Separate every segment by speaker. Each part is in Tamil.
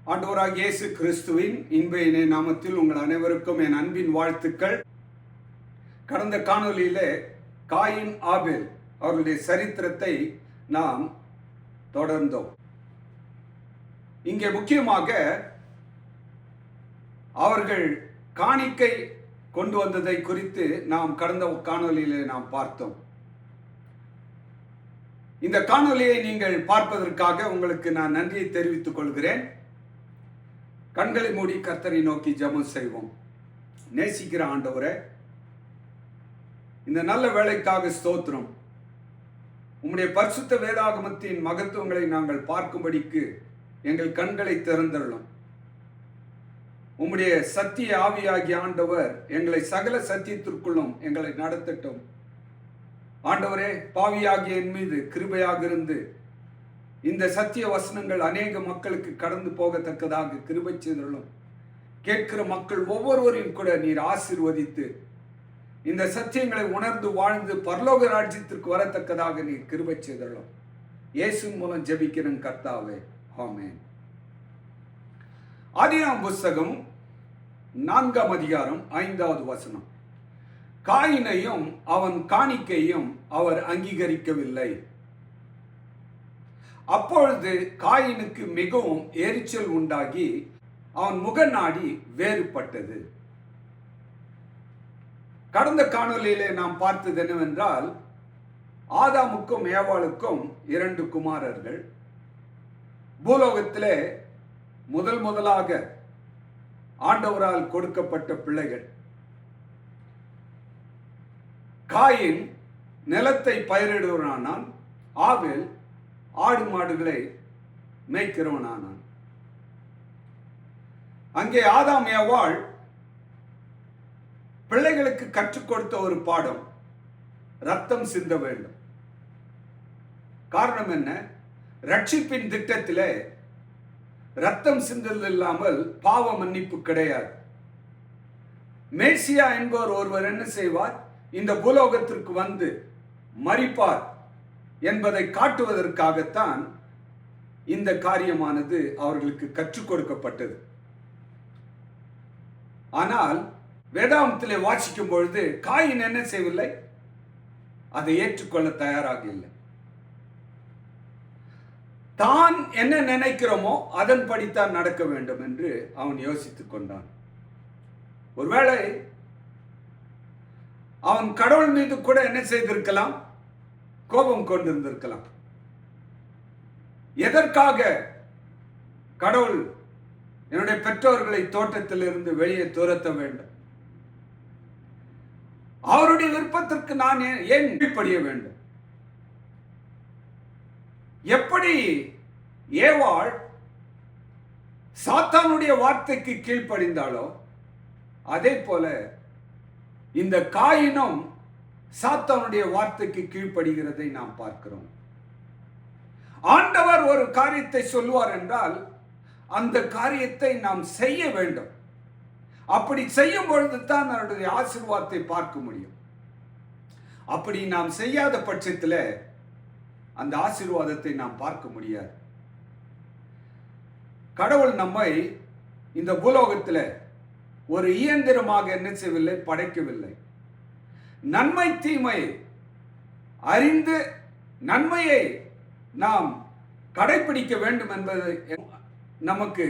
Speaker 1: ஆண்டவராகிய இயேசு கிறிஸ்துவின் இன்ப இணை நாமத்தில் உங்கள் அனைவருக்கும் என் அன்பின் வாழ்த்துக்கள். கடந்த காணொலியிலே காயின் ஆபேல் அவர்களுடைய சரித்திரத்தை நாம் தொடர்ந்தோம். இங்கே முக்கியமாக அவர்கள் காணிக்கை கொண்டு வந்ததை குறித்து நாம் கடந்த காணொலியிலே நாம் பார்த்தோம். இந்த காணொலியை நீங்கள் பார்ப்பதற்காக உங்களுக்கு நான் நன்றியை தெரிவித்துக் கொள்கிறேன். கண்களை மூடி கர்த்தரை நோக்கி ஜெபம் செய்வோம். நேசிக்கிற ஆண்டவரே, இந்த நல்ல வேலைக்காக ஸ்தோத்திரம். உம்முடைய பரிசுத்த வேதாகமத்தின் மகத்துவங்களை நாங்கள் பார்க்கும்படிக்கு எங்கள் கண்களை திறந்தள்ளும். உம்முடைய சத்திய ஆவியாகிய ஆண்டவர் எங்களை சகல சத்தியத்திற்குள்ளும் எங்களை நடத்தட்டும். ஆண்டவரே, பாவியாகிய என் மீது கிருபையாக இருந்து இந்த சத்திய வசனங்கள் அநேக மக்களுக்கு கடந்து போகத்தக்கதாக கிருபை செய்துள்ளோம். கேட்கிற மக்கள் ஒவ்வொருவரையும் கூட நீர் ஆசீர்வதித்து இந்த சத்தியங்களை உணர்ந்து வாழ்ந்து பரலோக ராஜ்யத்திற்கு வரத்தக்கதாக நீர் கிருபை செய்துள்ளோம். இயேசுவின் மூலம் ஜெபிக்கிறேன் கர்த்தாவே, ஆமென். ஆதியாகமம் புஸ்தகம் 4ஆம் அதிகாரம் 5வது வசனம். காயினையும் அவன் காணிக்கையும் அவர் அங்கீகரிக்கவில்லை. அப்பொழுது காயினுக்கு மிகவும் எரிச்சல் உண்டாகி அவன் முகநாடி வேறுபட்டது. கடந்த காணொலியிலே நாம் பார்த்தது என்னவென்றால், ஆதாமுக்கும் ஏவாளுக்கும் 2 குமாரர்கள். பூலோகத்திலே முதலாக ஆண்டவரால் கொடுக்கப்பட்ட பிள்ளைகள். காயின் நிலத்தை பயிரிடுவனானான், ஆபேல் ஆடு மாடுகளை மேய்க்கிறவனானான். அங்கே ஆதாம் ஏவாள் பிள்ளைகளுக்கு கற்றுக் கொடுத்த ஒரு பாடம், ரத்தம் சிந்த வேண்டும். காரணம் என்ன? ரட்சிப்பின் திட்டத்திலே ரத்தம் சிந்தல் இல்லாமல் பாவ மன்னிப்பு கிடையாது. மேசியா என்பவர் ஒருவர் என்ன செய்வார்? இந்த பூலோகத்திற்கு வந்து மரிப்பார் என்பதை காட்டுவதற்காகத்தான் இந்த காரியமானது அவர்களுக்கு கற்றுக் கொடுக்கப்பட்டது. ஆனால் வேதாகமத்திலே வாசிக்கும் பொழுது காயின் என்ன செய்யவில்லை? அதை ஏற்றுக்கொள்ள தயாராக இல்லை. தான் என்ன நினைக்கிறோமோ அதன்படித்தான் நடக்க வேண்டும் என்று அவன் யோசித்துக் கொண்டான். ஒருவேளை அவன் கடவுள் மீது கூட என்ன செய்திருக்கலாம்? கோபம் கொண்டிருந்திருக்கலாம். எதற்காக கடவுள் என்னுடைய பெற்றோர்களை தோட்டத்திலிருந்து வெளியே துரத்த வேண்டும்? அவருடைய விருப்பத்திற்கு நான் ஏன் கீழ்ப்படிய வேண்டும்? எப்படி ஏவாள் சாத்தானுடைய வார்த்தைக்கு கீழ்ப்படிந்தாலோ அதே போல இந்த காயினும் சாத்தானுடைய வார்த்தைக்கு கீழ்ப்படுகிறதை நாம் பார்க்கிறோம். ஆண்டவர் ஒரு காரியத்தை சொல்லுவார் என்றால் அந்த காரியத்தை நாம் செய்ய வேண்டும். அப்படி செய்யும் பொழுது தான் அவருடைய ஆசீர்வாதத்தை பார்க்க முடியும். அப்படி நாம் செய்யாத பட்சத்தில் அந்த ஆசீர்வாதத்தை நாம் பார்க்க முடியாது. கடவுள் நம்மை இந்த பூலோகத்தில் ஒரு இயந்திரமாக என்ன செய்யவில்லை, படைக்கவில்லை. நன்மை தீமை அறிந்து நன்மையை நாம் கடைபிடிக்க வேண்டும் என்பதை நமக்கு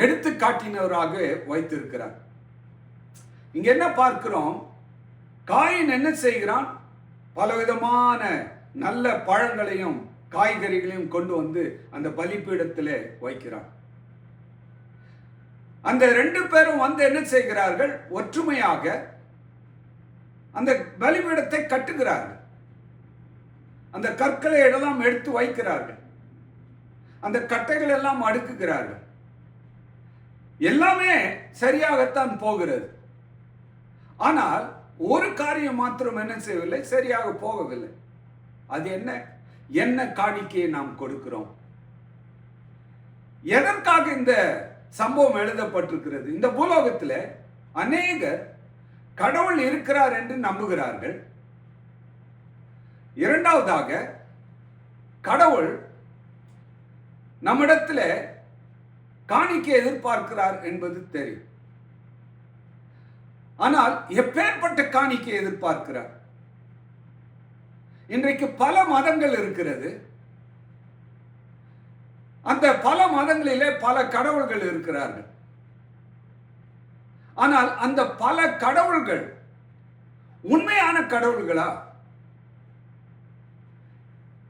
Speaker 1: எடுத்து காட்டினவராக வைத்திருக்கிறார். இங்க என்ன பார்க்கிறோம்? காயின் என்ன செய்கிறான்? பலவிதமான நல்ல பழங்களையும் காய்கறிகளையும் கொண்டு வந்து அந்த பலிபீடத்திலே வைக்கிறான். அந்த 2 பேரும் வந்து என்ன செய்கிறார்கள்? ஒற்றுமையாக அந்த பலிபீடத்தை கட்டுகிறார்கள். அந்த கற்களை எல்லாம் எடுத்து வைக்கிறார்கள். அந்த கட்டைகள் எல்லாம் அடுக்குகிறார்கள். எல்லாமே சரியாகத்தான் போகிறது. ஆனால் ஒரு காரியம் மாத்திரம் என்ன செய்யவில்லை, சரியாக போகவில்லை. அது என்ன காணிக்கையை நாம் கொடுக்கிறோம்? எதற்காக இந்த சம்பவம் எழுதப்பட்டிருக்கிறது? இந்த பூலோகத்தில் அநேகர் கடவுள் இருக்கிறார் என்று நம்புகிறார்கள். இரண்டாவதாக கடவுள் நம்மிடத்தில் காணிக்கை எதிர்பார்க்கிறார் என்பது தெரியும். ஆனால் எப்பேற்பட்ட காணிக்கை எதிர்பார்க்கிறார்? இன்றைக்கு பல மதங்கள் இருக்கிறது. அந்த பல மதங்களிலே பல கடவுள்கள் இருக்கிறார்கள். ஆனால் அந்த பல கடவுள்கள் உண்மையான கடவுள்களா?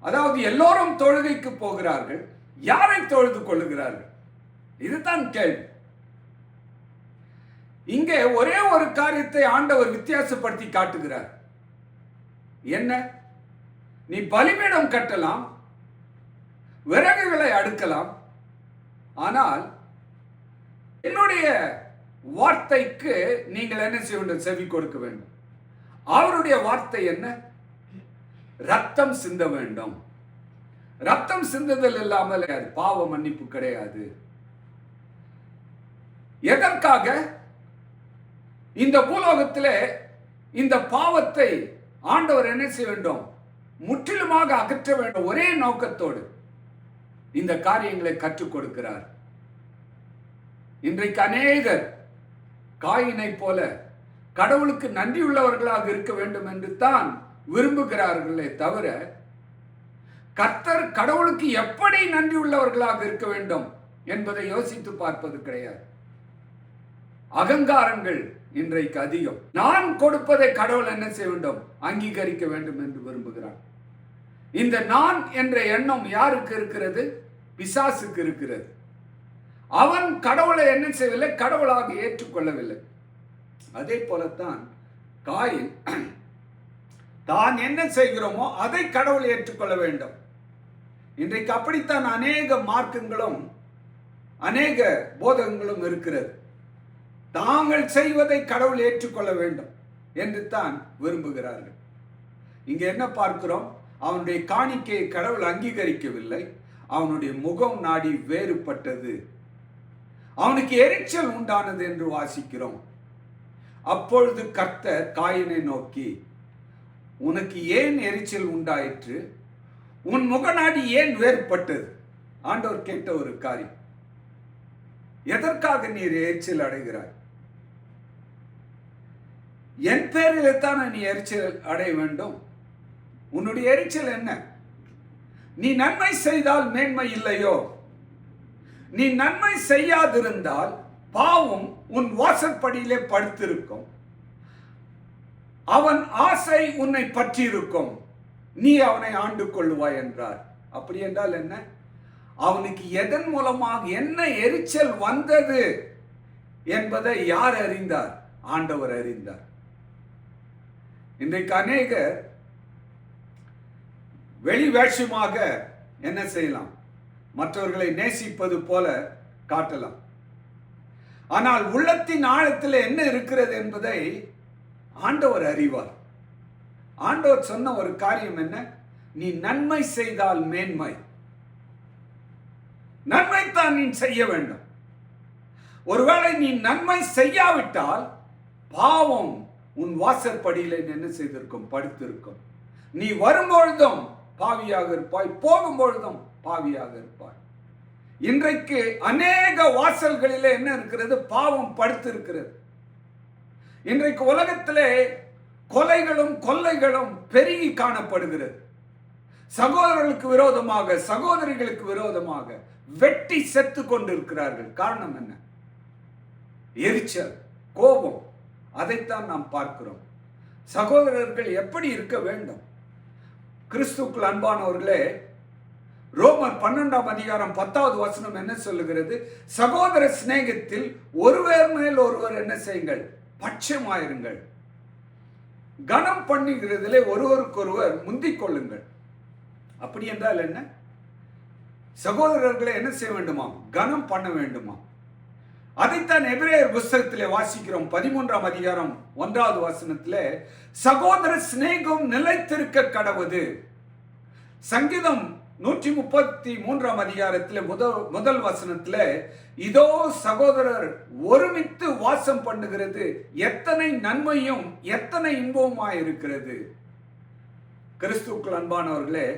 Speaker 1: அதாவது எல்லோரும் தொழுகைக்கு போகிறார்கள், யாரை தொழுது கொள்ளுகிறார்கள்? இதுதான் கேள்வி. இங்கே ஒரே ஒரு காரியத்தை ஆண்டவர் வித்தியாசப்படுத்தி காட்டுகிறார். என்ன? நீ பலிபீடம் கட்டலாம், விறகுகளை அடுக்கலாம், ஆனால் என்னுடைய வார்த்தைக்கு நீங்கள் என்ன செய்ய வேண்டும்? செவி கொடுக்க வேண்டும். அவருடைய வார்த்தை என்ன? ரத்தம் சிந்த வேண்டும். ரத்தம் சிந்துதல் இல்லாமல் பாவ மன்னிப்பு கிடையாது. எதற்காக? இந்த பூலோகத்திலே இந்த பாவத்தை ஆண்டவர் என்ன செய்ய வேண்டும்? முற்றிலுமாக அகற்ற வேண்டும். ஒரே நோக்கத்தோடு இந்த காரியங்களை கற்றுக் கொடுக்கிறார். இன்றைக்கு அநேகர் காயினை போல கடவுளுக்கு நன்றியுள்ளவர்களாக இருக்க வேண்டும் என்று தான் விரும்புகிறார்களே தவிர, கர்த்தர் கடவுளுக்கு எப்படி நன்றி உள்ளவர்களாக இருக்க வேண்டும் என்பதை யோசித்து பார்ப்பது கிடையாது. அகங்காரங்கள் இன்றைக்கு அதிகம். நான் கொடுப்பதை கடவுள் என்ன செய்ய வேண்டும்? அங்கீகரிக்க வேண்டும் என்று விரும்புகிறார். இந்த நான் என்ற எண்ணம் யாருக்கு இருக்கிறது? பிசாசுக்கு இருக்கிறது. அவன் கடவுளை என்ன செய்யவில்லை? கடவுளாக ஏற்றுக்கொள்ளவில்லை. அதே போலத்தான் காயின் தான் என்ன செய்கிறோமோ அதை கடவுள் ஏற்றுக்கொள்ள வேண்டும். இன்றைக்கு அப்படித்தான் அநேக மார்க்கங்களும் அநேக போதகங்களும் இருக்கிறது. தாங்கள் செய்வதை கடவுள் ஏற்றுக்கொள்ள வேண்டும் என்று தான் விரும்புகிறார்கள். இங்க என்ன பார்க்கிறோம்? அவனுடைய காணிக்கையை கடவுள் அங்கீகரிக்கவில்லை. அவனுடைய முகம் நாடி வேறுபட்டது, அவனுக்கு எரிச்சல் உண்டானது என்று வாசிக்கிறோம். அப்பொழுது கர்த்தர் காயினை நோக்கி, உனக்கு ஏன் எரிச்சல் உண்டாயிற்று? உன் முகநாடி ஏன் வேறுபட்டது? ஆண்டவர் கேட்ட ஒரு காரியம். எதற்காக நீர் எரிச்சல் அடைகிறாய்? என் பேரில் தானே நீ எரிச்சல் அடைய வேண்டும். உன்னுடைய எரிச்சல் என்ன? நீ நன்மை செய்தால் மேன்மை இல்லையோ? நீ நன்மை செய்யாதிருந்தால் பாவம் உன் வாசற்படியிலே படுத்திருக்கும், அவன் ஆசை உன்னை பற்றி இருக்கும், நீ அவனை ஆண்டு கொள்ளுவாய் என்றார். அப்படி என்றால் என்ன? அவனுக்கு எதன் மூலமாக என்ன எரிச்சல் வந்தது என்பதை யார் அறிந்தார்? ஆண்டவர் அறிந்தார். இன்றைக்கு அநேகர் வெளி வேஷமாக என்ன செய்யலாம்? மற்றவர்களை நேசிப்பது போல காட்டலாம். ஆனால் உள்ளத்தின் ஆழத்தில் என்ன இருக்கிறது என்பதை ஆண்டவர் அறிவார். ஆண்டவர் சொன்ன ஒரு காரியம் என்ன? நீ நன்மை செய்தால் மேன்மை. நன்மை தான் நீ செய்ய வேண்டும். ஒருவேளை நீ நன்மை செய்யாவிட்டால் பாவம் உன் வாசற்படியில என்ன செய்திருக்கும்? படுத்திருக்கும். நீ வரும்பொழுதும் பாவியாக இருப்பாய், போகும்பொழுதும் பாவியாக இருப்பாய். இன்றைக்கு அநேக வாசல்களிலே என்ன இருக்கிறது? பாவம் படுத்திருக்கிறது. இன்றைக்கு உலகத்திலே கொலைகளும் கொள்ளைகளும் பெருகி காணப்படுகிறது. சகோதரர்களுக்கு விரோதமாக, சகோதரிகளுக்கு விரோதமாக வெட்டி செத்து கொண்டிருக்கிறார்கள். காரணம் என்ன? எரிச்சல், கோபம். அதைத்தான் நாம் பார்க்கிறோம். சகோதரர்கள் எப்படி இருக்க வேண்டும்? கிறிஸ்துவுக்குள் அன்பானவர்களே, ரோமர் 12ஆம் அதிகாரம் 10வது வசனம் என்ன சொல்லுகிறது? சகோதர சிநேகத்தில் ஒருவர் மேல் ஒருவர் என்ன செய்யுங்கள்? பட்சமாயிருங்கள். கனம் பண்ணுகிறதிலே ஒருவருக்கொருவர் முந்திக் கொள்ளுங்கள். அப்படி என்றால் என்ன? சகோதரர்களை என்ன செய்ய வேண்டுமா? கனம் பண்ண வேண்டுமா? அதைத்தான் எபிரேயர் புஸ்தகத்திலே வாசிக்கிறோம். 13ஆம் அதிகாரம் 1வது வசனத்திலே சகோதர சிநேகம் நிலைத்திருக்க கடவுது. சங்கீதம் 133ஆம் அதிகாரத்திலே முதல் வசனத்திலே இதோ சகோதரர் ஒருமித்து வாசம் பண்ணுகிறது, எத்தனை நன்மையும் எத்தனை இன்பவுமாய் இருக்கிறது. கிறிஸ்துவுக்குள் அன்பானவர்களே,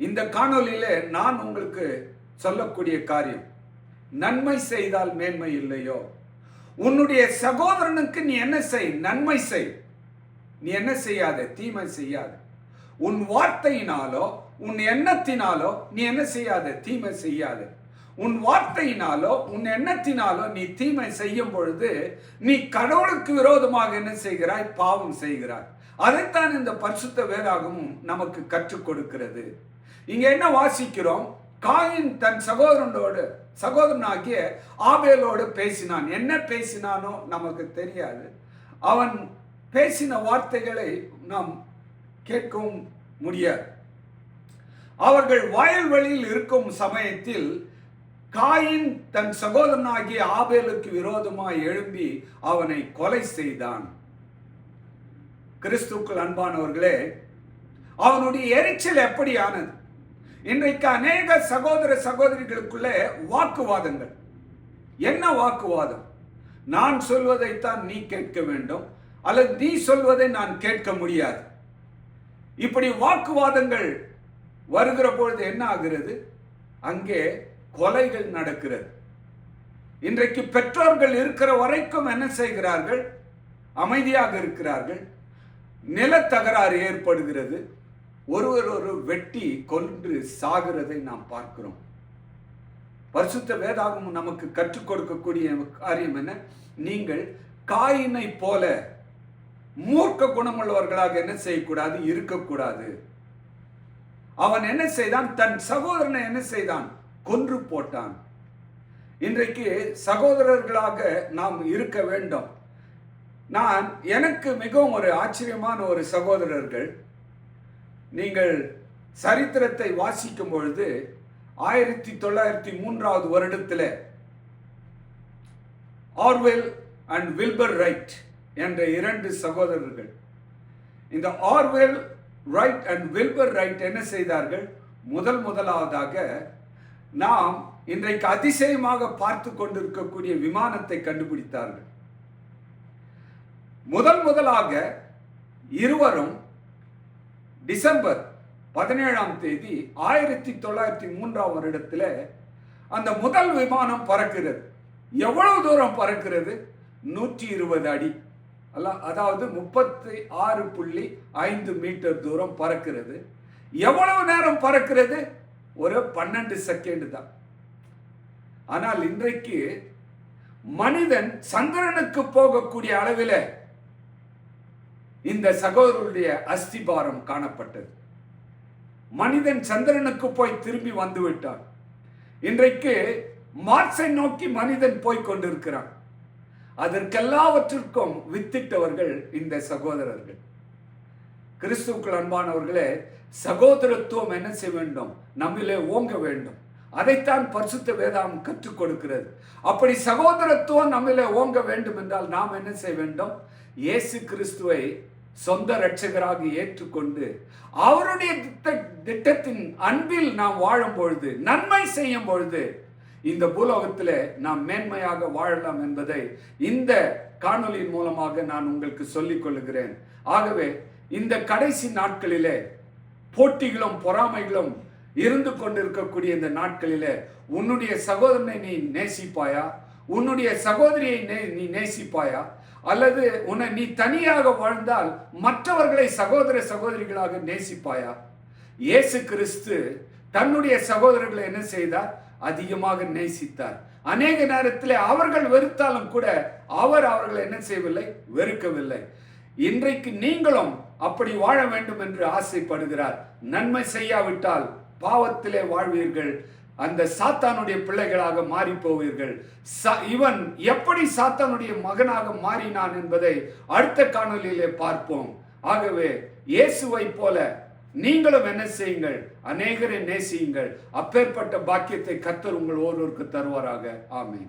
Speaker 1: இந்த காணொலியிலே நான் உங்களுக்கு சொல்லக்கூடிய காரியம், நன்மை செய்தால் மேன்மை இல்லையோ? உன்னுடைய சகோதரனுக்கு நீ என்ன செய்? நன்மை செய். நீ என்ன செய்யாத? தீமை செய்யாத. உன் வார்த்தையினாலோ உன் எண்ணத்தினாலோ நீ என்ன செய்யாத? தீமை செய்யாத. உன் வார்த்தையினாலோ உன் எண்ணத்தினாலோ நீ தீமை செய்யும் பொழுது நீ கடவுளுக்கு விரோதமாக என்ன செய்கிறாய்? பாவம் செய்கிறாய். அதைத்தான் இந்த பரிசுத்த வேதாகமும் நமக்கு கற்றுக் கொடுக்கிறது. இங்க என்ன வாசிக்கிறோம்? காயின் தன் சகோதரனாகிய ஆபேலோடு பேசினான். என்ன பேசினானோ நமக்கு தெரியாது. அவன் பேசின வார்த்தைகளை நாம் கேட்கவும் முடியாது. அவர்கள் வயல்வெளியில் இருக்கும் சமயத்தில் காயின் தன் சகோதரனாகிய ஆபேலுக்கு விரோதமாய் எழும்பி அவனை கொலை செய்தான். கிறிஸ்துவுக்குள் அன்பானவர்களே, அவனுடைய எரிச்சல் எப்படியானது? இன்றைக்கு அநேக சகோதர சகோதரிகளுக்குள்ளே வாக்குவாதங்கள். என்ன வாக்குவாதம்? நான் சொல்வதைத்தான் நீ கேட்க வேண்டும், அல்லது நீ சொல்வதை நான் கேட்க முடியாது. இப்படி வாக்குவாதங்கள் வருகிற பொழுது என்ன ஆகிறது? அங்கே கொலைகள் நடக்கிறது. இன்றைக்கு பெற்றோர்கள் இருக்கிற வரைக்கும் என்ன செய்கிறார்கள்? அமைதியாக இருக்கிறார்கள். நிலத்தகராறு ஏற்படுகிறது. ஒருவர் வெட்டி கொன்று சாகிறதை நாம் பார்க்கிறோம். பரிசுத்த வேதாகமும் நமக்கு கற்றுக் கொடுக்கக்கூடிய காரியம் என்ன? நீங்கள் காயினை போல மூர்க்க குணமுள்ளவர்களாக என்ன செய்யக்கூடாது? இருக்கக்கூடாது. அவன் என்ன செய்தான்? தன் சகோதரனை என்ன செய்தான்? கொன்று போட்டான். இன்றைக்கு சகோதரர்களாக நாம் இருக்க வேண்டும். எனக்கு மிகவும் ஒரு ஆச்சரியமான ஒரு சகோதரர்கள். நீங்கள் சரித்திரத்தை வாசிக்கும் பொழுது 1903 வருடத்தில் ஆர்வெல் அண்ட் வில்பர் ரைட் என்ற 2 சகோதரர்கள், இந்த Orwell right and Wilbur right என்ன செய்தார்கள்? முதலாவதாக நாம் இன்றைக்கு அதிசயமாக பார்த்து கொண்டிருக்கக்கூடிய விமானத்தை கண்டுபிடித்தார்கள். முதலாக இருவரும் டிசம்பர் 17 1903 வருடத்தில் அந்த முதல் விமானம் பறக்கிறது. எவ்வளவு தூரம் பறக்கிறது? 120 அடி, அதாவது 36.5 மீட்டர் தூரம் பறக்கிறது. எவ்வளவு நேரம் பறக்கிறது? ஒரு 12 செகண்ட் தான். ஆனால் இன்றைக்கு மனிதன் சந்திரனுக்கு போகக்கூடிய அளவில் இந்த சகோதரருடைய அஸ்திபாரம் காணப்பட்டது. மனிதன் சந்திரனுக்கு போய் திரும்பி வந்து விட்டான். இன்றைக்கு மார்ஸை நோக்கி மனிதன் போய் கொண்டிருக்கிறான். அதற்கெல்லாவற்றிற்கும் வித்திட்டவர்கள் இந்த சகோதரர்கள். கிறிஸ்துவுக்குள் அன்பானவர்களே, சகோதரத்துவம் என்ன செய்ய வேண்டும்? நம்மிலே ஓங்க வேண்டும். அதைத்தான் பரிசுத்த வேதாகம் கற்றுக் கொடுக்கிறது. அப்படி சகோதரத்துவம் நம்மிலே ஓங்க வேண்டும் என்றால் நாம் என்ன செய்ய வேண்டும்? இயேசு கிறிஸ்துவை சொந்த இரட்சகராக ஏற்றுக்கொண்டு அவருடைய திட்டத்தின் அன்பில் நாம் வாழும் பொழுது, நன்மை செய்யும் பொழுது இந்த பூலோகத்தில் நாம் மேன்மையாக வாழலாம் என்பதை இந்த காணொலியின் மூலமாக நான் உங்களுக்கு சொல்லிக் கொள்ளுகிறேன். ஆகவே இந்த கடைசி நாட்களிலே போட்டிகளும் பொறாமைகளும் இருந்து கொண்டிருக்கக்கூடிய இந்த நாட்களிலே உன்னுடைய சகோதரனை நீ நேசிப்பாயா? உன்னுடைய சகோதரியை நீ நேசிப்பாயா? அல்லது உன்னை நீ தனியாக வாழ்ந்தால் மற்றவர்களை சகோதர சகோதரிகளாக நேசிப்பாயா? இயேசு கிறிஸ்து தன்னுடைய சகோதரர்களை என்ன செய்தார்? அதிகமாக நேசித்தார். அநேக நேரத்தில் அவர்கள் வெறுத்தாலும் கூட அவர் அவர்களை என்ன செய்யவில்லை? வெறுக்கவில்லை. இன்றைக்கு நீங்களும் அப்படி வாழ வேண்டும் என்று ஆசைப்படுகிறார். நன்மை செய்யாவிட்டால் பாவத்திலே வாழ்வீர்கள். அந்த சாத்தானுடைய பிள்ளைகளாக மாறி போவீர்கள். இவன் எப்படி சாத்தானுடைய மகனாக மாறினான் என்பதை அடுத்த காணொலியிலே பார்ப்போம். ஆகவே இயேசுவை போல நீங்களும் என்ன செய்யுங்கள்? அநேகரை நேசியுங்கள். அப்பேற்பட்ட பாக்கியத்தை கர்த்தர் உங்கள் ஒவ்வொருவருக்கு தருவாராக. ஆமென்.